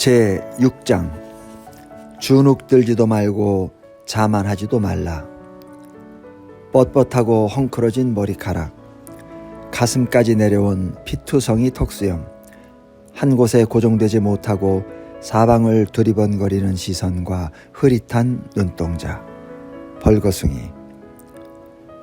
제6장 주눅 들지도 말고 자만하지도 말라. 뻣뻣하고 헝클어진 머리카락, 가슴까지 내려온 피투성이 턱수염, 한 곳에 고정되지 못하고 사방을 두리번거리는 시선과 흐릿한 눈동자, 벌거숭이,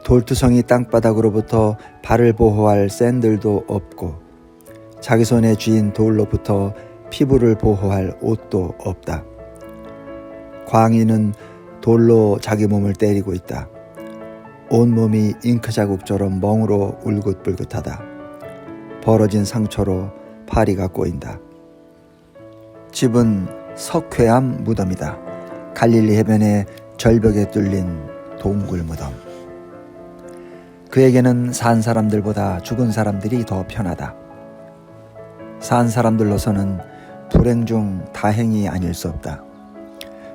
돌투성이 땅바닥으로부터 발을 보호할 샌들도 없고 자기 손에 쥐인 돌로부터 피부를 보호할 옷도 없다. 광인은 돌로 자기 몸을 때리고 있다. 온몸이 잉크 자국처럼 멍으로 울긋불긋하다. 벌어진 상처로 파리가 꼬인다. 집은 석회암 무덤이다. 갈릴리 해변의 절벽에 뚫린 동굴 무덤. 그에게는 산 사람들보다 죽은 사람들이 더 편하다. 산 사람들로서는 불행 중 다행이 아닐 수 없다.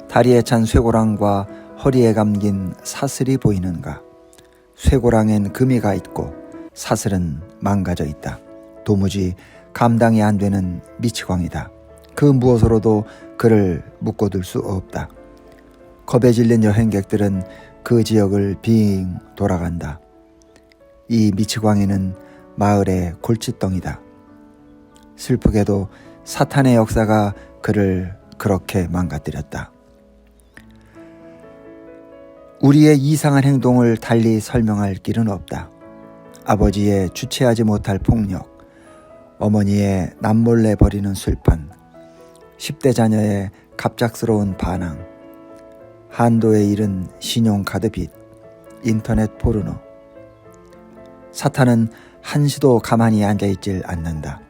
다리에 찬 쇠고랑과 허리에 감긴 사슬이 보이는가? 쇠고랑엔 금이가 있고 사슬은 망가져 있다. 도무지 감당이 안 되는 미치광이다. 그 무엇으로도 그를 묶어둘 수 없다. 겁에 질린 여행객들은 그 지역을 빙 돌아간다. 이 미치광이는 마을의 골칫덩이다. 슬프게도 사탄의 역사가 그를 그렇게 망가뜨렸다. 우리의 이상한 행동을 달리 설명할 길은 없다. 아버지의 주체하지 못할 폭력, 어머니의 남몰래 버리는 술판, 10대 자녀의 갑작스러운 반항, 한도에 이른 신용카드 빚, 인터넷 포르노. 사탄은 한시도 가만히 앉아있질 않는다.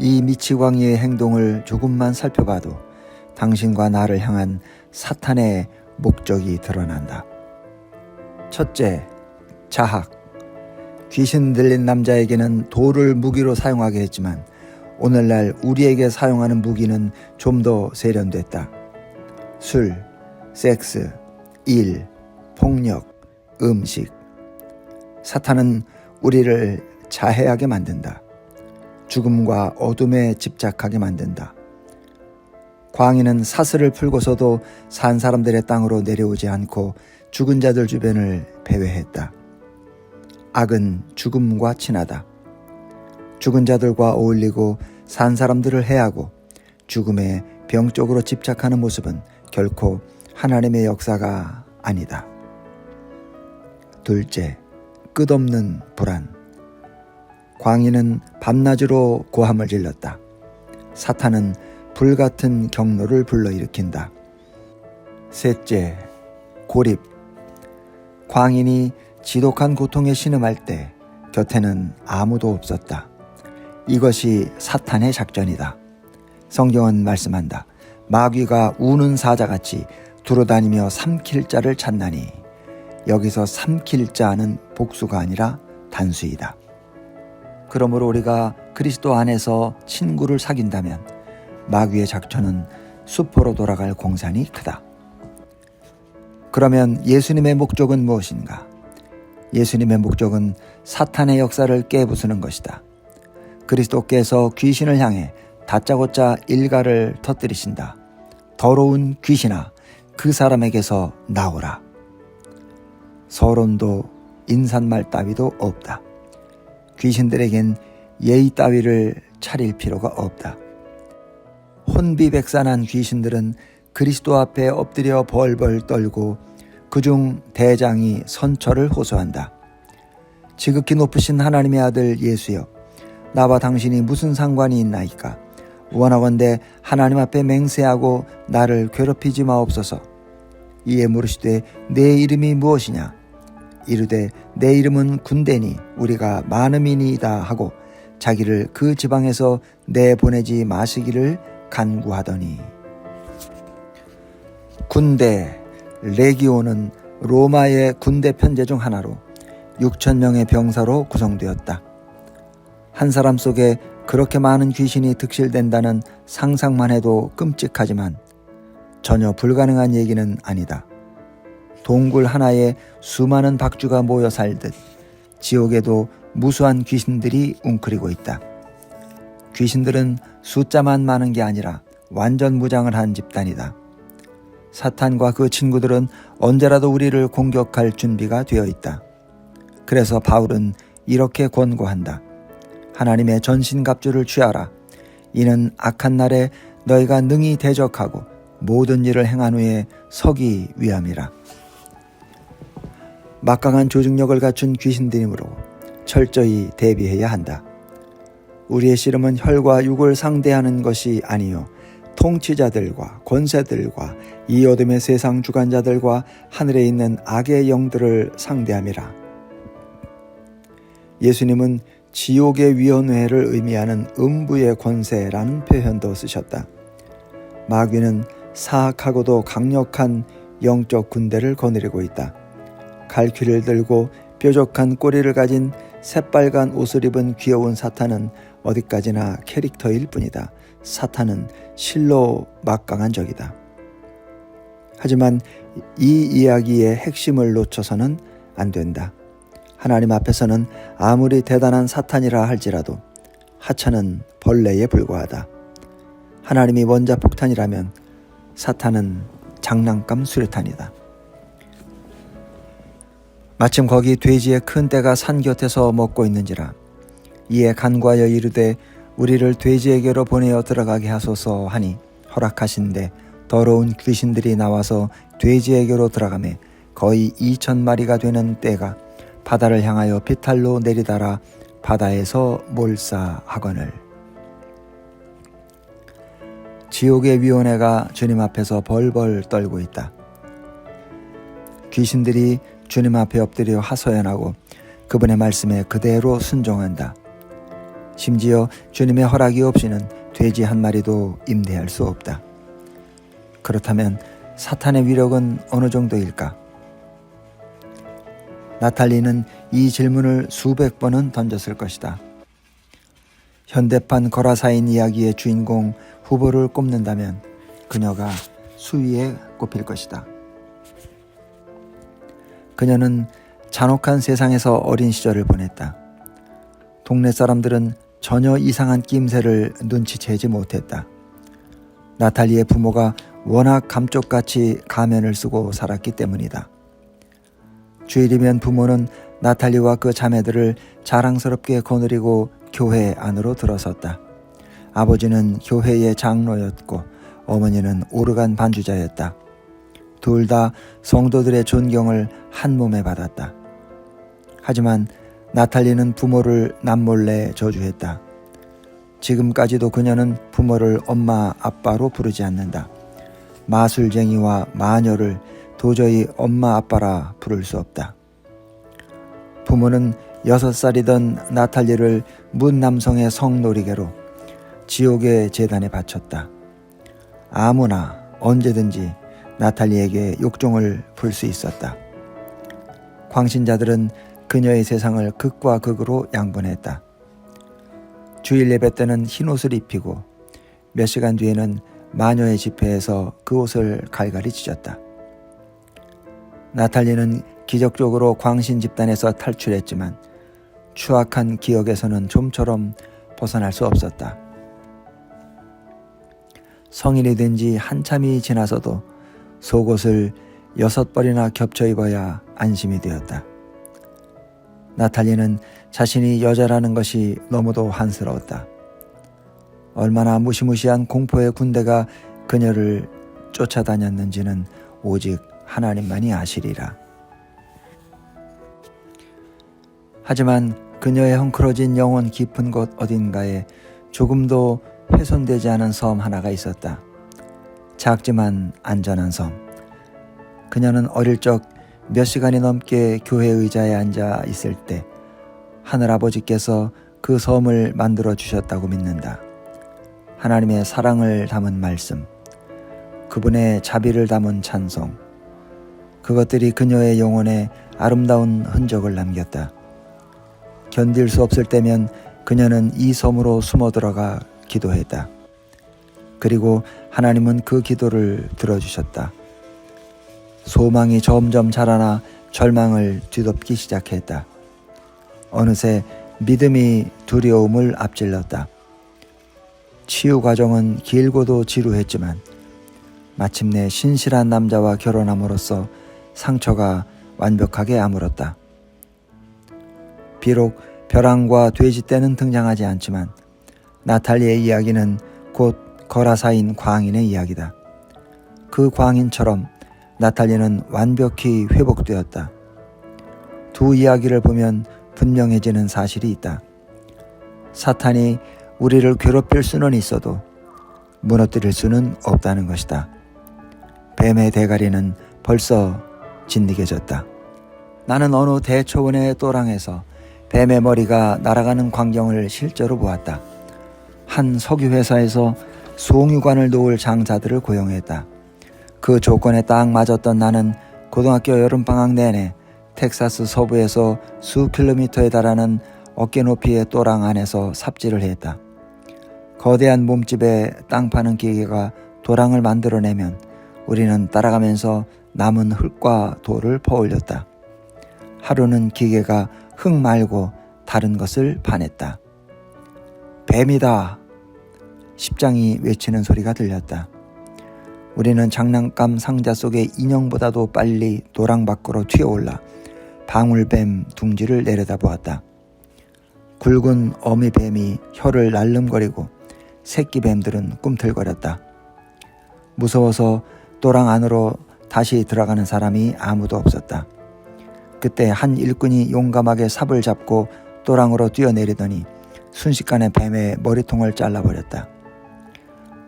이 미치광이의 행동을 조금만 살펴봐도 당신과 나를 향한 사탄의 목적이 드러난다. 첫째, 자학. 귀신 들린 남자에게는 돌을 무기로 사용하게 했지만 오늘날 우리에게 사용하는 무기는 좀 더 세련됐다. 술, 섹스, 일, 폭력, 음식. 사탄은 우리를 자해하게 만든다. 죽음과 어둠에 집착하게 만든다. 광인은 사슬을 풀고서도 산 사람들의 땅으로 내려오지 않고 죽은 자들 주변을 배회했다. 악은 죽음과 친하다. 죽은 자들과 어울리고 산 사람들을 해하고 죽음에 병적으로 집착하는 모습은 결코 하나님의 역사가 아니다. 둘째, 끝없는 불안. 광인은 밤낮으로 고함을 질렀다. 사탄은 불같은 경로를 불러일으킨다. 셋째, 고립. 광인이 지독한 고통에 신음할 때 곁에는 아무도 없었다. 이것이 사탄의 작전이다. 성경은 말씀한다. 마귀가 우는 사자같이 두루다니며 삼킬 자를 찾나니 여기서 삼킬 자는 복수가 아니라 단수이다. 그러므로 우리가 그리스도 안에서 친구를 사귄다면 마귀의 작전은 수포로 돌아갈 공산이 크다. 그러면 예수님의 목적은 무엇인가? 예수님의 목적은 사탄의 역사를 깨부수는 것이다. 그리스도께서 귀신을 향해 다짜고짜 일가를 터뜨리신다. 더러운 귀신아, 그 사람에게서 나오라. 서론도 인사말 따위도 없다. 귀신들에겐 예의 따위를 차릴 필요가 없다. 혼비백산한 귀신들은 그리스도 앞에 엎드려 벌벌 떨고 그중 대장이 선처를 호소한다. 지극히 높으신 하나님의 아들 예수여, 나와 당신이 무슨 상관이 있나이까? 원하건대 하나님 앞에 맹세하고 나를 괴롭히지 마옵소서. 이에 물으시되 내 이름이 무엇이냐? 이르되 내 이름은 군대니 우리가 많음이니이다 하고 자기를 그 지방에서 내보내지 마시기를 간구하더니. 군대, 레기온은 로마의 군대 편제 중 하나로 6,000명의 병사로 구성되었다. 한 사람 속에 그렇게 많은 귀신이 득실된다는 상상만 해도 끔찍하지만 전혀 불가능한 얘기는 아니다. 동굴 하나에 수많은 박쥐가 모여 살듯 지옥에도 무수한 귀신들이 웅크리고 있다. 귀신들은 숫자만 많은 게 아니라 완전 무장을 한 집단이다. 사탄과 그 친구들은 언제라도 우리를 공격할 준비가 되어 있다. 그래서 바울은 이렇게 권고한다. 하나님의 전신갑주를 취하라. 이는 악한 날에 너희가 능히 대적하고 모든 일을 행한 후에 서기 위함이라. 막강한 조직력을 갖춘 귀신들이므로 철저히 대비해야 한다. 우리의 씨름은 혈과 육을 상대하는 것이 아니요 통치자들과 권세들과 이 어둠의 세상 주관자들과 하늘에 있는 악의 영들을 상대함이라. 예수님은 지옥의 위원회를 의미하는 음부의 권세라는 표현도 쓰셨다. 마귀는 사악하고도 강력한 영적 군대를 거느리고 있다. 갈퀴를 들고 뾰족한 꼬리를 가진 새빨간 옷을 입은 귀여운 사탄은 어디까지나 캐릭터일 뿐이다. 사탄은 실로 막강한 적이다. 하지만 이 이야기의 핵심을 놓쳐서는 안 된다. 하나님 앞에서는 아무리 대단한 사탄이라 할지라도 하찮은 벌레에 불과하다. 하나님이 원자폭탄이라면 사탄은 장난감 수류탄이다. 마침 거기 돼지의 큰 떼가 산 곁에서 먹고 있는지라. 이에 간과하여 이르되 우리를 돼지에게로 보내어 들어가게 하소서 하니 허락하신대 더러운 귀신들이 나와서 돼지에게로 들어가매 거의 2,000마리가 되는 떼가 바다를 향하여 비탈로 내리달아 바다에서 몰사하거늘. 지옥의 위원회가 주님 앞에서 벌벌 떨고 있다. 귀신들이 주님 앞에 엎드려 하소연하고 그분의 말씀에 그대로 순종한다. 심지어 주님의 허락이 없이는 돼지 한 마리도 임대할 수 없다. 그렇다면 사탄의 위력은 어느 정도일까? 나탈리는 이 질문을 수백 번은 던졌을 것이다. 현대판 거라사인 이야기의 주인공 후보를 꼽는다면 그녀가 수위에 꼽힐 것이다. 그녀는 잔혹한 세상에서 어린 시절을 보냈다. 동네 사람들은 전혀 이상한 낌새를 눈치채지 못했다. 나탈리의 부모가 워낙 감쪽같이 가면을 쓰고 살았기 때문이다. 주일이면 부모는 나탈리와 그 자매들을 자랑스럽게 거느리고 교회 안으로 들어섰다. 아버지는 교회의 장로였고 어머니는 오르간 반주자였다. 둘 다 성도들의 존경을 한 몸에 받았다. 하지만 나탈리는 부모를 남몰래 저주했다. 지금까지도 그녀는 부모를 엄마, 아빠로 부르지 않는다. 마술쟁이와 마녀를 도저히 엄마, 아빠라 부를 수 없다. 부모는 6살이던 나탈리를 문 남성의 성놀이개로 지옥의 제단에 바쳤다. 아무나 언제든지 나탈리에게 욕종을 풀 수 있었다. 광신자들은 그녀의 세상을 극과 극으로 양분했다. 주일 예배 때는 흰 옷을 입히고 몇 시간 뒤에는 마녀의 집회에서 그 옷을 갈갈이 찢었다. 나탈리는 기적적으로 광신 집단에서 탈출했지만 추악한 기억에서는 좀처럼 벗어날 수 없었다. 성인이 된 지 한참이 지나서도 속옷을 6벌이나 겹쳐 입어야 안심이 되었다. 나탈리는 자신이 여자라는 것이 너무도 한스러웠다. 얼마나 무시무시한 공포의 군대가 그녀를 쫓아다녔는지는 오직 하나님만이 아시리라. 하지만 그녀의 헝클어진 영혼 깊은 곳 어딘가에 조금도 훼손되지 않은 섬 하나가 있었다. 작지만 안전한 섬. 그녀는 어릴 적 몇 시간이 넘게 교회 의자에 앉아 있을 때 하늘아버지께서 그 섬을 만들어 주셨다고 믿는다. 하나님의 사랑을 담은 말씀, 그분의 자비를 담은 찬송, 그것들이 그녀의 영혼에 아름다운 흔적을 남겼다. 견딜 수 없을 때면 그녀는 이 섬으로 숨어 들어가 기도했다. 그리고 하나님은 그 기도를 들어주셨다. 소망이 점점 자라나 절망을 뒤덮기 시작했다. 어느새 믿음이 두려움을 앞질렀다. 치유 과정은 길고도 지루했지만 마침내 신실한 남자와 결혼함으로써 상처가 완벽하게 아물었다. 비록 벼랑과 돼지떼는 등장하지 않지만 나탈리의 이야기는 곧 거라사인 광인의 이야기다. 그 광인처럼 나탈리는 완벽히 회복되었다. 두 이야기를 보면 분명해지는 사실이 있다. 사탄이 우리를 괴롭힐 수는 있어도 무너뜨릴 수는 없다는 것이다. 뱀의 대가리는 벌써 진리겨졌다. 나는 어느 대초원의 또랑에서 뱀의 머리가 날아가는 광경을 실제로 보았다. 한 석유회사에서 송유관을 놓을 장사들을 고용했다. 그 조건에 딱 맞았던 나는 고등학교 여름방학 내내 텍사스 서부에서 수 킬로미터에 달하는 어깨 높이의 또랑 안에서 삽질을 했다. 거대한 몸집의 땅 파는 기계가 도랑을 만들어내면 우리는 따라가면서 남은 흙과 돌을 퍼올렸다. 하루는 기계가 흙 말고 다른 것을 파냈다. 뱀이다! 십장이 외치는 소리가 들렸다. 우리는 장난감 상자 속의 인형보다도 빨리 도랑 밖으로 튀어올라 방울뱀 둥지를 내려다보았다. 굵은 어미뱀이 혀를 날름거리고 새끼뱀들은 꿈틀거렸다. 무서워서 도랑 안으로 다시 들어가는 사람이 아무도 없었다. 그때 한 일꾼이 용감하게 삽을 잡고 도랑으로 뛰어내리더니 순식간에 뱀의 머리통을 잘라버렸다.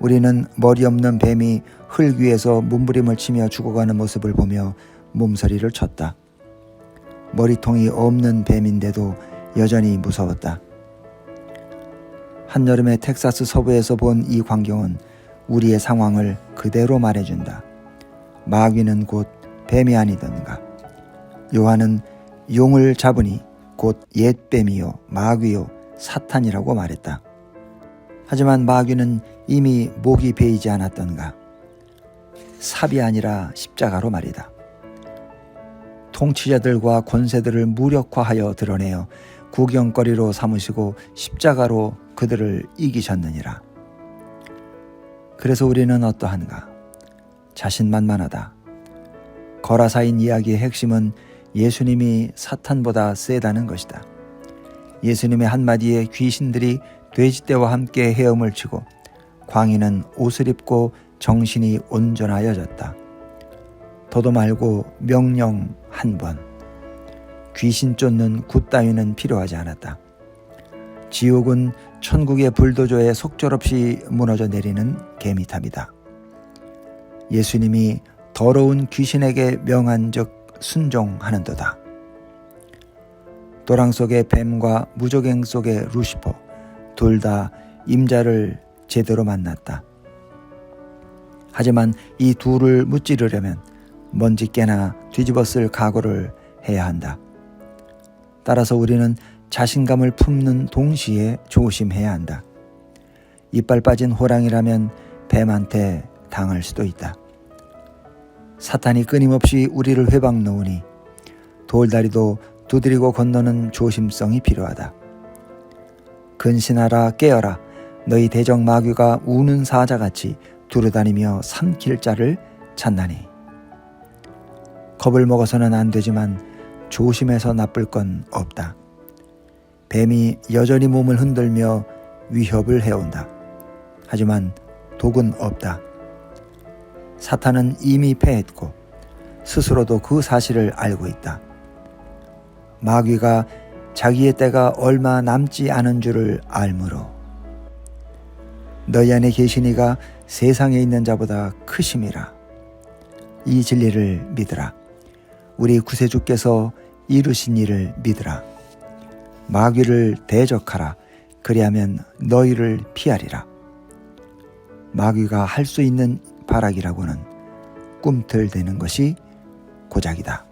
우리는 머리 없는 뱀이 흙 위에서 몸부림을 치며 죽어가는 모습을 보며 몸서리를 쳤다. 머리통이 없는 뱀인데도 여전히 무서웠다. 한여름에 텍사스 서부에서 본 이 광경은 우리의 상황을 그대로 말해준다. 마귀는 곧 뱀이 아니던가. 요한은 용을 잡으니 곧 옛뱀이요 마귀요 사탄이라고 말했다. 하지만 마귀는 이미 목이 베이지 않았던가. 삽이 아니라 십자가로 말이다. 통치자들과 권세들을 무력화하여 드러내어 구경거리로 삼으시고 십자가로 그들을 이기셨느니라. 그래서 우리는 어떠한가? 자신만만하다. 거라사인 이야기의 핵심은 예수님이 사탄보다 세다는 것이다. 예수님의 한마디에 귀신들이 돼지떼와 함께 헤엄을 치고 광인은 옷을 입고 정신이 온전하여졌다. 더도 말고 명령 한 번. 귀신 쫓는 굿 따위는 필요하지 않았다. 지옥은 천국의 불도저에 속절없이 무너져 내리는 개미탑이다. 예수님이 더러운 귀신에게 명한 즉 순종하는도다. 도랑 속의 뱀과 무저갱 속의 루시퍼 둘 다 임자를 제대로 만났다. 하지만 이 둘을 무찌르려면 먼지 깨나 뒤집어쓸 각오를 해야 한다. 따라서 우리는 자신감을 품는 동시에 조심해야 한다. 이빨 빠진 호랑이라면 뱀한테 당할 수도 있다. 사탄이 끊임없이 우리를 회방 놓으니 돌다리도 두드리고 건너는 조심성이 필요하다. 근신하라 깨어라. 너희 대적 마귀가 우는 사자같이 두루다니며 삼킬 자를 찾나니. 겁을 먹어서는 안 되지만 조심해서 나쁠 건 없다. 뱀이 여전히 몸을 흔들며 위협을 해온다. 하지만 독은 없다. 사탄은 이미 패했고 스스로도 그 사실을 알고 있다. 마귀가 자기의 때가 얼마 남지 않은 줄을 알므로 너희 안에 계시니가 세상에 있는 자보다 크심이라. 이 진리를 믿으라. 우리 구세주께서 이루신 일을 믿으라. 마귀를 대적하라. 그리하면 너희를 피하리라. 마귀가 할 수 있는 발악이라고는 꿈틀대는 것이 고작이다.